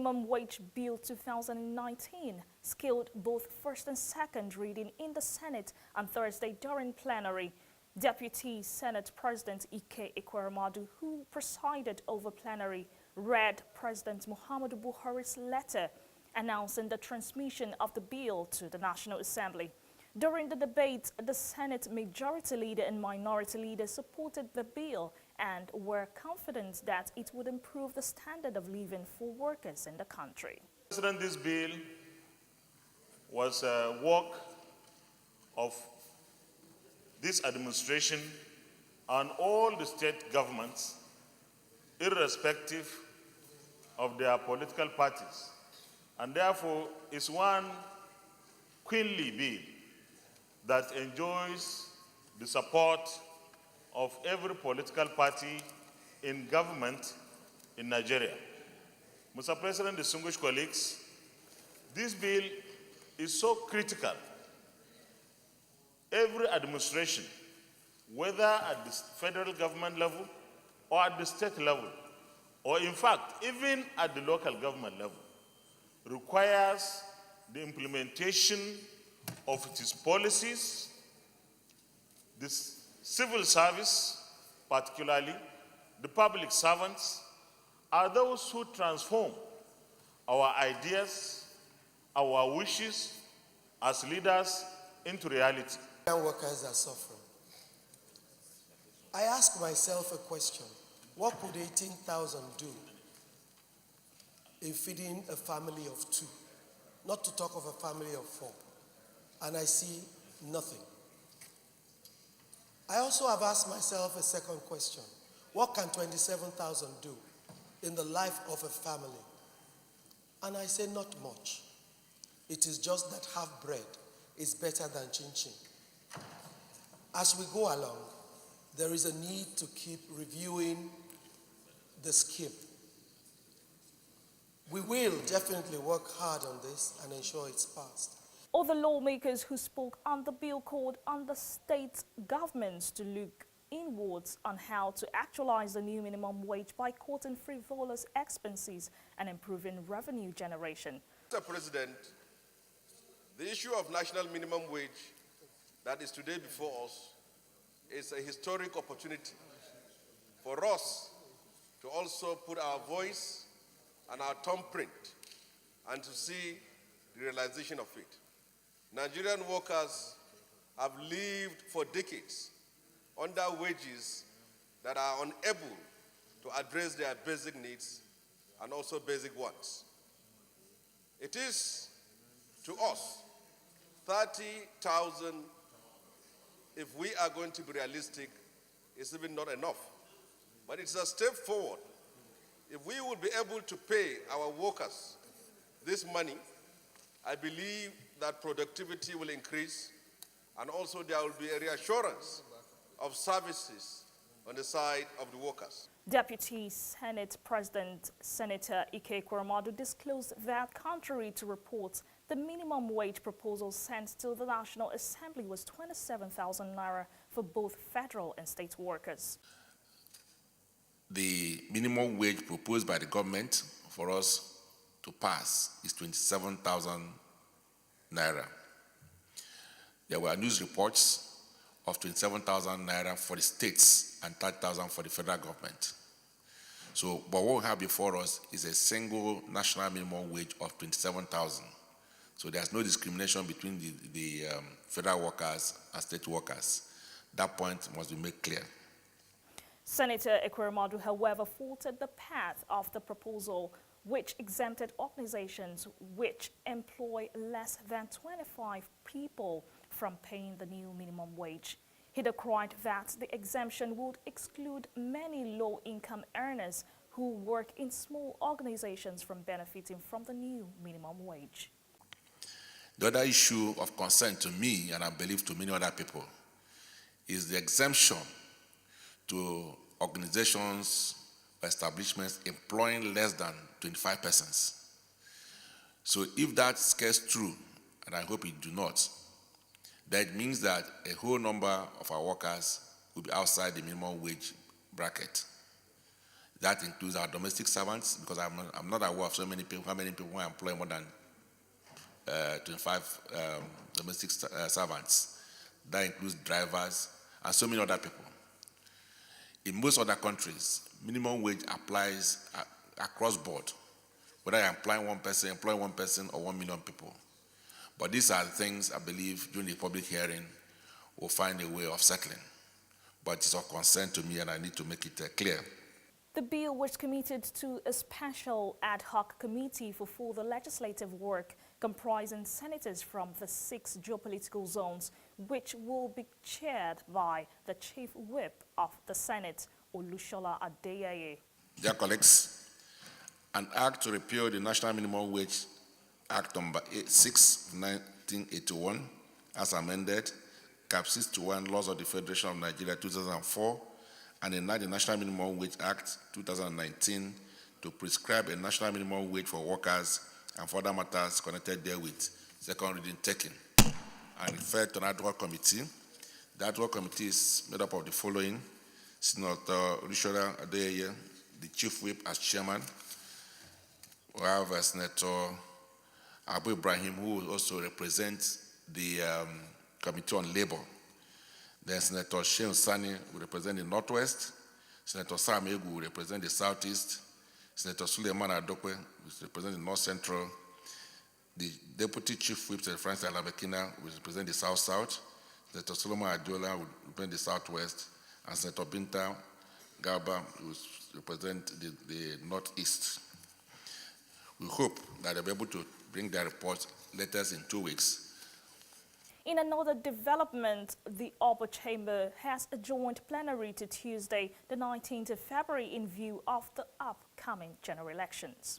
Minimum Wage Bill 2019 scaled both first and second reading in the Senate on Thursday during plenary. Deputy Senate President Ike Ekweremadu, who presided over plenary, read President Muhammadu Buhari's letter announcing the transmission of the bill to the National Assembly. During the debate, the Senate Majority Leader and Minority Leader supported the bill and were confident that it would improve the standard of living for workers in the country. President, this bill was a work of this administration and all the state governments, irrespective of their political parties, and therefore is one queenly bill that enjoys the support of every political party in government in Nigeria. Mr. President, distinguished colleagues, this bill is so critical. Every administration, whether at the federal government level or at the state level, or in fact, even at the local government level, requires the implementation of its policies, this civil service, particularly the public servants, are those who transform our ideas, our wishes as leaders into reality. Workers are suffering. I ask myself a question: what could 18,000 do in feeding a family of 2? Not to talk of a family of 4. And I see nothing. I also have asked myself a second question: what can 27,000 do in the life of a family? And I say not much. It is just that half bread is better than chin-chin. As we go along, there is a need to keep reviewing the scheme. We will definitely work hard on this and ensure it's passed. Other lawmakers who spoke on the bill called on the state governments to look inwards on how to actualize the new minimum wage by cutting frivolous expenses and improving revenue generation. Mr. President, the issue of national minimum wage that is today before us is a historic opportunity for us to also put our voice and our thumbprint and to see the realization of it. Nigerian workers have lived for decades under wages that are unable to address their basic needs and also basic wants. It is, to us, 30,000, if we are going to be realistic, is even not enough. But it's a step forward. If we would be able to pay our workers this money, I believe that productivity will increase, and also there will be a reassurance of services on the side of the workers. Deputy Senate President Senator Ike Ekweremadu disclosed that, contrary to reports, the minimum wage proposal sent to the National Assembly was 27,000 naira for both federal and state workers. The minimum wage proposed by the government for us to pass is 27,000 naira. There were news reports of 27,000 naira for the states and 30,000 for the federal government. So, but what we have before us is a single national minimum wage of 27,000. So there's no discrimination between the federal workers and state workers. That point must be made clear. Senator Ekweremadu, however, faulted the path of the proposal, which exempted organizations which employ less than 25 people from paying the new minimum wage. He decried that the exemption would exclude many low-income earners who work in small organizations from benefiting from the new minimum wage. The other issue of concern to me, and I believe to many other people, is the exemption to organizations or establishments employing less than 25 persons. So if that gets true, and I hope it do not, that means that a whole number of our workers will be outside the minimum wage bracket. That includes our domestic servants, because I'm not aware of so many people, how many people who employ more than 25 domestic servants. That includes drivers and so many other people. In most other countries, minimum wage applies across board, whether you employ one person or 1 million people. But these are the things I believe during the public hearing we'll find a way of settling. But it's of concern to me and I need to make it clear. The bill was committed to a special ad hoc committee for further legislative work comprising senators from the 6 geopolitical zones, which will be chaired by the Chief Whip of the Senate, Olushola Adeyeye. Dear colleagues, an act to repeal the National Minimum Wage Act number 6, 1981, as amended, Cap 61, Laws of the Federation of Nigeria 2004, and enact the National Minimum Wage Act 2019 to prescribe a national minimum wage for workers and for other matters connected therewith. Second reading taken. And referred to an ad hoc committee. The ad hoc committee is made up of the following: Senator Olushola Adeyeye, the Chief Whip as chairman. We have Senator Abu Ibrahim, who will also represent the Committee on Labor. Then Senator Shehu Sani will represent the Northwest. Senator Sam Egu will represent the Southeast. Senator Suleiman Adokwe will represent the North Central. The Deputy Chief Whip, Senator Francis Alabekina, will represent the South-South. Senator Solomon Adiola will represent the Southwest. And Senator Binta Garba will represent the Northeast. We hope that they'll be able to bring their report letters in 2 weeks. In another development, the upper chamber has adjourned plenary to Tuesday, the 19th of February, in view of the upcoming general elections.